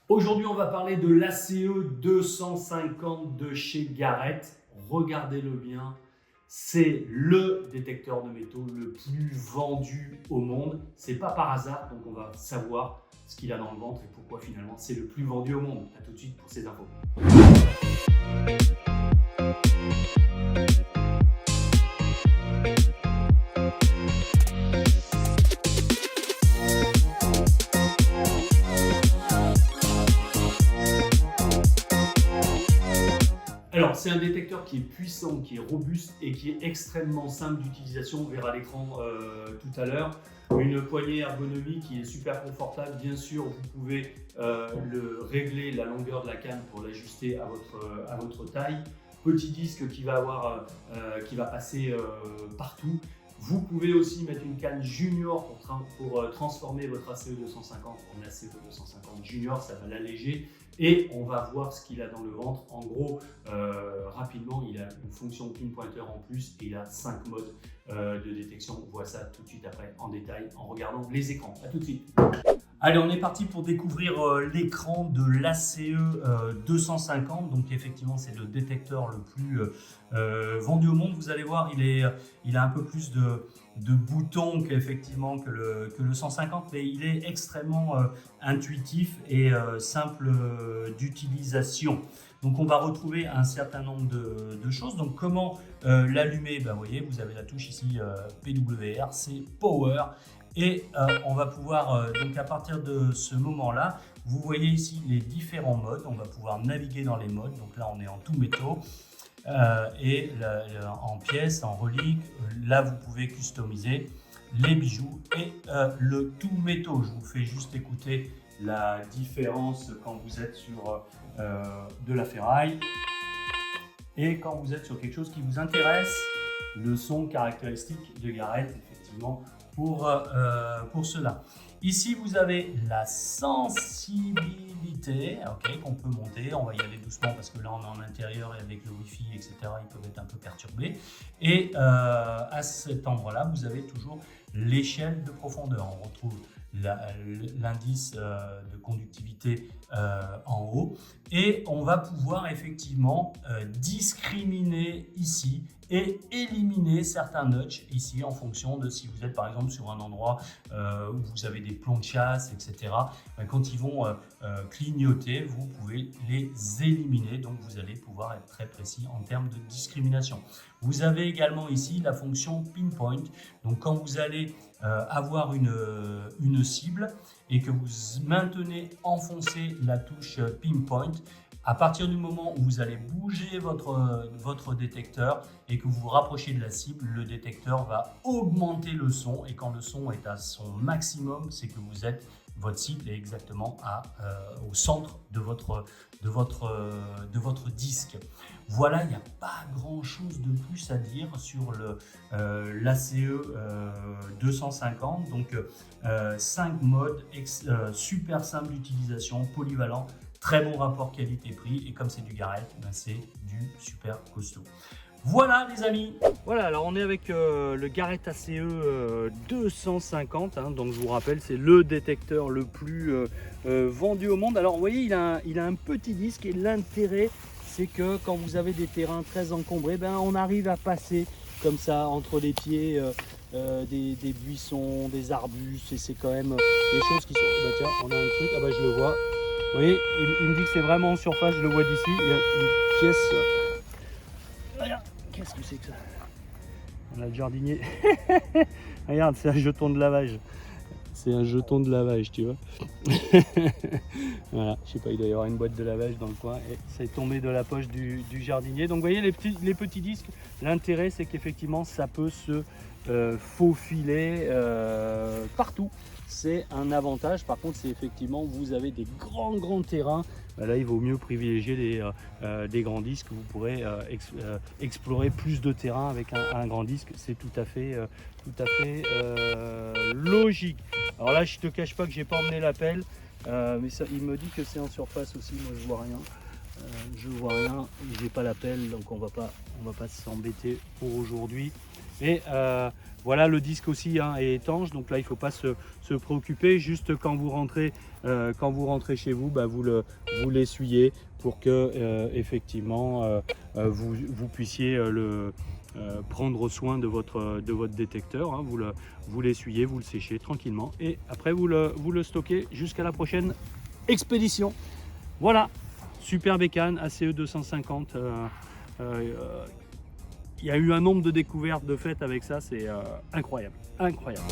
Aujourd'hui, on va parler de l'ACE 250 de chez Garrett. Regardez-le bien, c'est le détecteur de métaux le plus vendu au monde. C'est pas par hasard, donc on va savoir ce qu'il a dans le ventre et pourquoi finalement c'est le plus vendu au monde. A tout de suite pour ces infos. Alors, c'est un détecteur qui est puissant, qui est robuste et qui est extrêmement simple d'utilisation. On verra l'écran tout à l'heure. Une poignée ergonomique qui est super confortable. Bien sûr, vous pouvez régler la longueur de la canne pour l'ajuster à votre taille. Petit disque qui va passer partout. Vous pouvez aussi mettre une canne junior pour transformer votre ACE 250 en ACE 250 junior, ça va l'alléger. Et on va voir ce qu'il a dans le ventre. En gros, rapidement, il a une fonction pinpointer en plus et il a 5 modes de détection. On voit ça tout de suite après en détail en regardant les écrans. A tout de suite. Allez, on est parti pour découvrir l'écran de l'ACE 250. Donc effectivement, c'est le détecteur le plus vendu au monde. Vous allez voir, il a un peu plus de boutons qu'effectivement que le 150, mais il est extrêmement intuitif et simple d'utilisation. Donc on va retrouver un certain nombre de choses. Donc comment l'allumer? Vous voyez, vous avez la touche ici PWR, c'est Power. Et on va pouvoir, donc à partir de ce moment-là, vous voyez ici les différents modes. On va pouvoir naviguer dans les modes. Donc là, on est en tout métaux. Et en pièces, en reliques, là vous pouvez customiser les bijoux et le tout métaux. Je vous fais juste écouter la différence quand vous êtes sur de la ferraille et quand vous êtes sur quelque chose qui vous intéresse. Le son caractéristique de Garrett, effectivement, pour cela. Ici, vous avez la sensibilité, qu'on peut monter. On va y aller doucement parce que là, on est en intérieur et avec le Wi-Fi, etc., ils peuvent être un peu perturbés. Et à cet endroit-là, vous avez toujours l'échelle de profondeur. On retrouve l'indice de conductivité en haut. Et on va pouvoir effectivement discriminer ici et éliminer certains notches ici en fonction de si vous êtes par exemple sur un endroit où vous avez des plombs de chasse, etc. Quand ils vont clignoter, vous pouvez les éliminer, donc vous allez pouvoir être très précis en termes de discrimination. Vous avez également ici la fonction pinpoint, donc quand vous allez avoir une cible et que vous maintenez enfoncé la touche pinpoint, à partir du moment où vous allez bouger votre détecteur et que vous vous rapprochez de la cible, le détecteur va augmenter le son, et quand le son est à son maximum, c'est que votre cible est exactement au centre de votre disque. Voilà, il n'y a pas grand chose de plus à dire sur l'ACE 250. Donc 5 modes, super simple d'utilisation, polyvalent. Très bon rapport qualité-prix, et comme c'est du Garrett, c'est du super costaud. Voilà les amis. Voilà, alors on est avec le Garrett ACE 250, donc je vous rappelle, c'est le détecteur le plus vendu au monde. Alors vous voyez, il a un petit disque, et l'intérêt c'est que quand vous avez des terrains très encombrés, on arrive à passer comme ça entre les pieds des buissons, des arbustes, et c'est quand même des choses qui sont... tiens, on a un truc, je le vois. Vous voyez, il me dit que c'est vraiment en surface, je le vois d'ici. Il y a une pièce. Regarde, qu'est-ce que c'est que ça? On a le jardinier. Regarde, c'est un jeton de lavage. C'est un jeton de lavage, tu vois. Voilà, je sais pas, il doit y avoir une boîte de lavage dans le coin. Et c'est tombé de la poche du jardinier. Donc vous voyez les petits disques. L'intérêt, c'est qu'effectivement, ça peut se faufiler partout. C'est un avantage. Par contre, c'est effectivement, vous avez des grands terrains. Là, il vaut mieux privilégier des grands disques. Vous pourrez explorer plus de terrain avec un grand disque. C'est tout à fait logique. Alors là, je te cache pas que j'ai pas emmené la pelle, mais ça, il me dit que c'est en surface aussi. Moi, je vois rien. Je vois rien, j'ai pas l'appel, donc on va pas s'embêter pour aujourd'hui. Et voilà, le disque aussi hein, est étanche, donc là il ne faut pas se préoccuper. Juste quand vous rentrez chez vous, bah, vous l'essuyez pour que effectivement vous puissiez prendre soin de votre détecteur. Hein. Vous l'essuyez, vous le séchez tranquillement et après vous le stockez jusqu'à la prochaine expédition. Voilà, super bécane ACE 250. Il y a eu un nombre de découvertes de faites avec ça, c'est incroyable, incroyable.